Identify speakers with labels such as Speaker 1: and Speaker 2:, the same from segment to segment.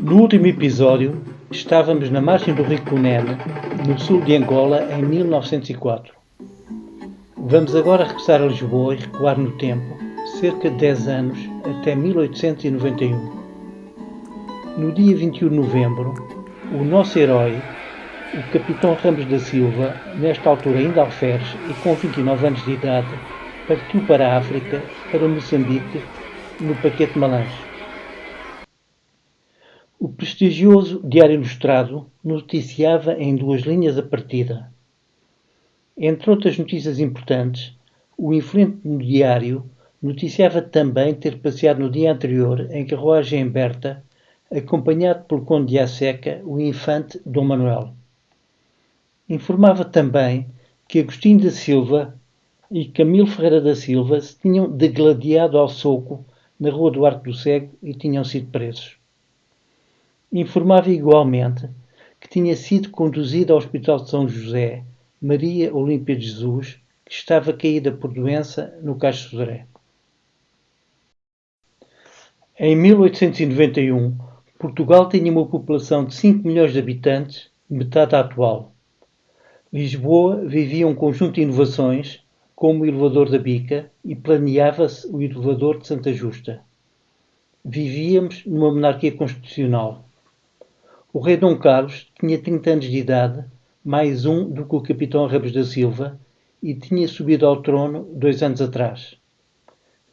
Speaker 1: No último episódio, estávamos na margem do rio Cunene, no sul de Angola, em 1904. Vamos agora regressar a Lisboa e recuar no tempo, cerca de 10 anos, até 1891. No dia 21 de novembro, o nosso herói, o capitão Ramos da Silva, nesta altura ainda alferes e com 29 anos de idade, partiu para a África, para Moçambique, no paquete Malanche. O prestigioso Diário Ilustrado noticiava em 2 linhas a partida. Entre outras notícias importantes, o influente diário noticiava também ter passeado no dia anterior em carruagem em Berta, acompanhado pelo conde de Aseca, o infante Dom Manuel. Informava também que Agostinho da Silva e Camilo Ferreira da Silva se tinham degladiado ao soco na Rua do Arco do Cego e tinham sido presos. Informava igualmente que tinha sido conduzida ao Hospital de São José Maria Olímpia de Jesus, que estava caída por doença no Caixo de Sodré. Em 1891, Portugal tinha uma população de 5 milhões de habitantes, metade da atual. Lisboa vivia um conjunto de inovações, como o elevador da Bica, e planeava-se o elevador de Santa Justa. Vivíamos numa monarquia constitucional. O rei Dom Carlos tinha 30 anos de idade, mais um do que o capitão Ramos da Silva, e tinha subido ao trono 2 anos atrás.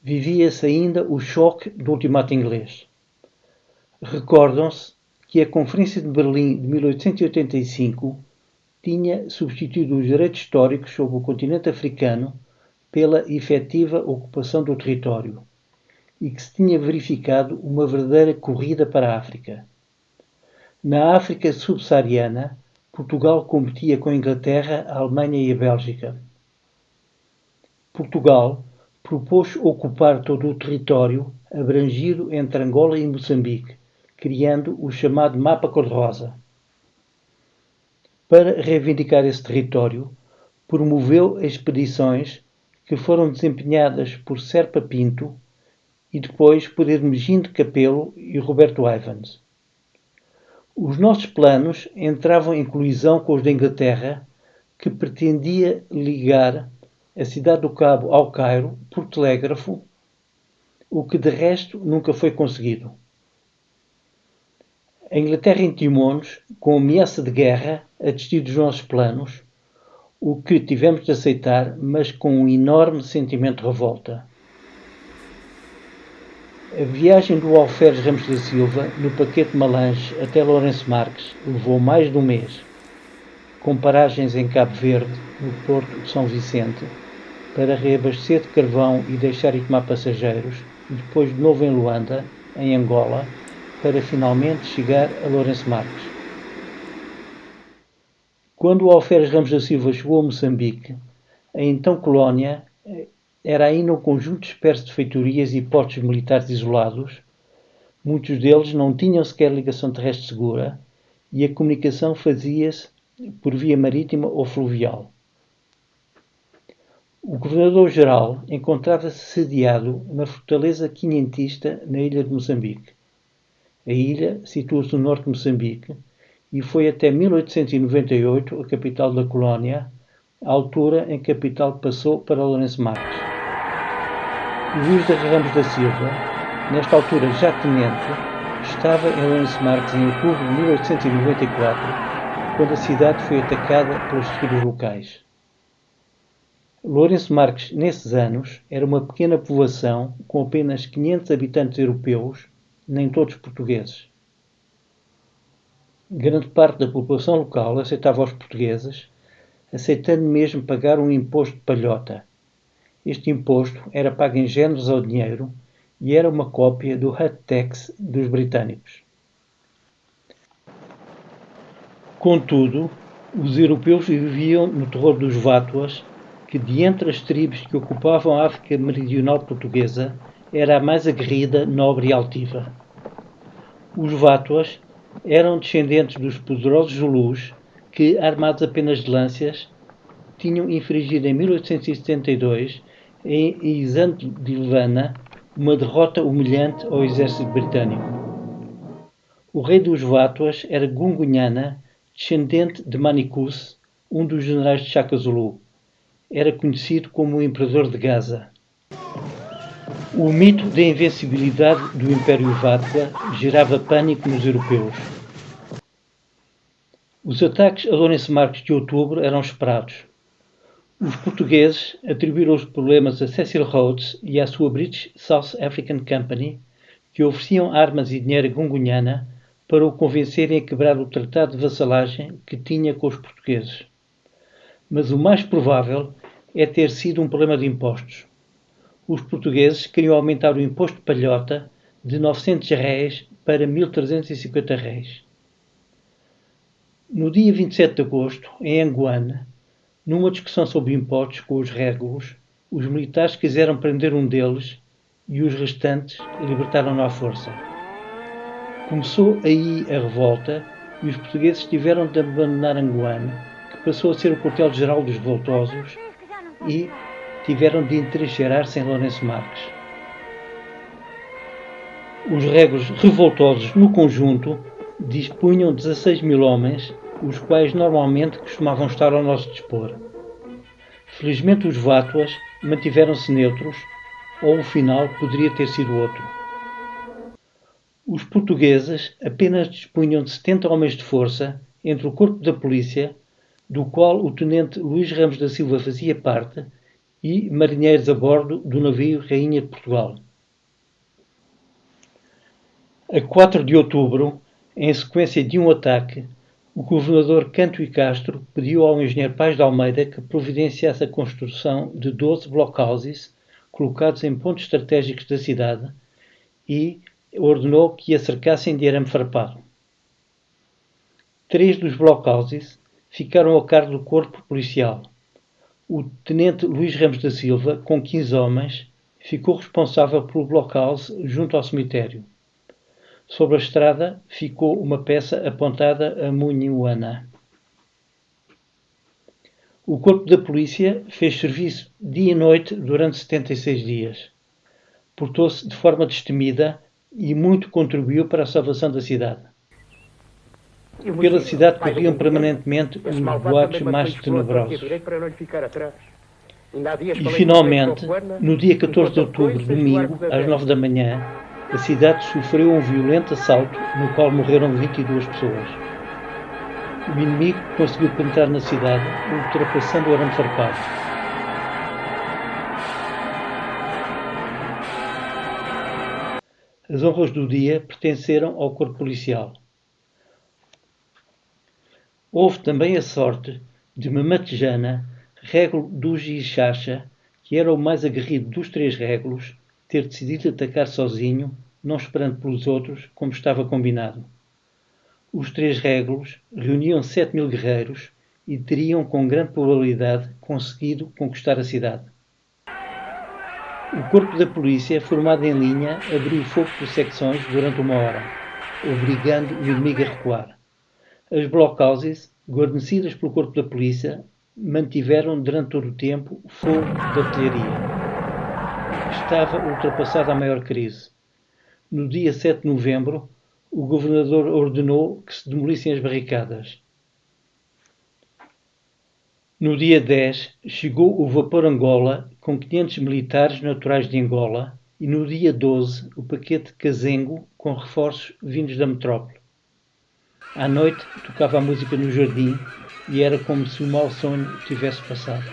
Speaker 1: Vivia-se ainda o choque do ultimato inglês. Recordam-se que a Conferência de Berlim de 1885 tinha substituído os direitos históricos sobre o continente africano pela efetiva ocupação do território e que se tinha verificado uma verdadeira corrida para a África. Na África subsaariana, Portugal competia com a Inglaterra, a Alemanha e a Bélgica. Portugal propôs ocupar todo o território abrangido entre Angola e Moçambique, criando o chamado Mapa Cor-de-Rosa. Para reivindicar esse território, promoveu expedições que foram desempenhadas por Serpa Pinto e depois por Hermesinde Capelo e Roberto Ivans. Os nossos planos entravam em colisão com os da Inglaterra, que pretendia ligar a cidade do Cabo ao Cairo por telégrafo, o que de resto nunca foi conseguido. A Inglaterra intimou-nos com ameaça de guerra a desistir dos nossos planos, o que tivemos de aceitar, mas com um enorme sentimento de revolta. A viagem do alferes Ramos da Silva no paquete Malanche até Lourenço Marques levou mais de um mês, com paragens em Cabo Verde, no Porto de São Vicente, para reabastecer de carvão e deixar ir tomar passageiros, e depois de novo em Luanda, em Angola, para finalmente chegar a Lourenço Marques. Quando o alferes Ramos da Silva chegou a Moçambique, a então colónia era ainda um conjunto disperso de feitorias e postos militares isolados. Muitos deles não tinham sequer ligação terrestre segura e a comunicação fazia-se por via marítima ou fluvial. O governador-geral encontrava-se sediado na fortaleza quinhentista na ilha de Moçambique. A ilha situa-se no norte de Moçambique e foi até 1898 a capital da colónia, a altura em que a capital passou para Lourenço Marques. Luís de Ramos da Silva, nesta altura já tenente, estava em Lourenço Marques em outubro de 1894, quando a cidade foi atacada pelas tribos locais. Lourenço Marques, nesses anos, era uma pequena povoação com apenas 500 habitantes europeus, nem todos portugueses. Grande parte da população local aceitava os portugueses, aceitando mesmo pagar um imposto de palhota. Este imposto era pago em géneros ao dinheiro e era uma cópia do Hut Tax dos britânicos. Contudo, os europeus viviam no terror dos Vátuas, que de entre as tribos que ocupavam a África meridional portuguesa era a mais aguerrida, nobre e altiva. Os Vátuas eram descendentes dos poderosos Zulus que, armados apenas de lâncias, tinham infligido em 1872, em Isando de Levana, uma derrota humilhante ao exército britânico. O rei dos Vátuas era Gungunhana, descendente de Manicus, um dos generais de Shaka Zulu. Era conhecido como o Imperador de Gaza. O mito da invencibilidade do Império Vátua gerava pânico nos europeus. Os ataques a Lourenço Marques de outubro eram esperados. Os portugueses atribuíram os problemas a Cecil Rhodes e à sua British South African Company, que ofereciam armas e dinheiro a Gungunhana para o convencerem a quebrar o tratado de vassalagem que tinha com os portugueses. Mas o mais provável é ter sido um problema de impostos. Os portugueses queriam aumentar o imposto de palhota de 900 réis para 1350 réis. No dia 27 de agosto, em Angoana, numa discussão sobre impostos com os régulos, os militares quiseram prender um deles e os restantes libertaram-no à força. Começou aí a revolta e os portugueses tiveram de abandonar Angoana, que passou a ser o quartel-geral dos revoltosos, e tiveram de entrincheirar-se em Lourenço Marques. Os régulos revoltosos, no conjunto, dispunham 16.000 homens, os quais normalmente costumavam estar ao nosso dispor. Felizmente os Vátuas mantiveram-se neutros, ou o final poderia ter sido outro. Os portugueses apenas dispunham de 70 homens de força entre o corpo da polícia, do qual o tenente Luís Ramos da Silva fazia parte, e marinheiros a bordo do navio Rainha de Portugal. A 4 de outubro, em sequência de um ataque, o governador Canto e Castro pediu ao engenheiro Paz de Almeida que providenciasse a construção de 12 blockhouses colocados em pontos estratégicos da cidade e ordenou que a cercassem de arame farpado. 3 dos blockhouses ficaram a cargo do corpo policial. O tenente Luís Ramos da Silva, com 15 homens, ficou responsável pelo blockhouse junto ao cemitério. Sobre a estrada ficou uma peça apontada a Munhuana. O corpo da polícia fez serviço dia e noite durante 76 dias. Portou-se de forma destemida e muito contribuiu para a salvação da cidade. Pela cidade corriam permanentemente os boatos mais tenebrosos. E finalmente, no dia 14 de outubro, domingo, às 9 da manhã, a cidade sofreu um violento assalto no qual morreram 22 pessoas. O inimigo conseguiu penetrar na cidade, ultrapassando o arame farpado. As honras do dia pertenceram ao corpo policial. Houve também a sorte de Mamatejana, régulo do Gixaxa, que era o mais aguerrido dos 3 régulos, ter decidido atacar sozinho, não esperando pelos outros, como estava combinado. Os 3 régulos reuniam 7.000 guerreiros e teriam, com grande probabilidade, conseguido conquistar a cidade. O corpo da polícia, formado em linha, abriu fogo por secções durante 1 hora, obrigando o inimigo a recuar. As blockhouses, guarnecidas pelo corpo da polícia, mantiveram durante todo o tempo fogo de artilharia. Estava ultrapassada a maior crise. No dia 7 de novembro, o governador ordenou que se demolissem as barricadas. No dia 10, chegou o vapor Angola com 500 militares naturais de Angola e no dia 12, o paquete Cazengo com reforços vindos da metrópole. À noite, tocava a música no jardim e era como se o mau sonho tivesse passado.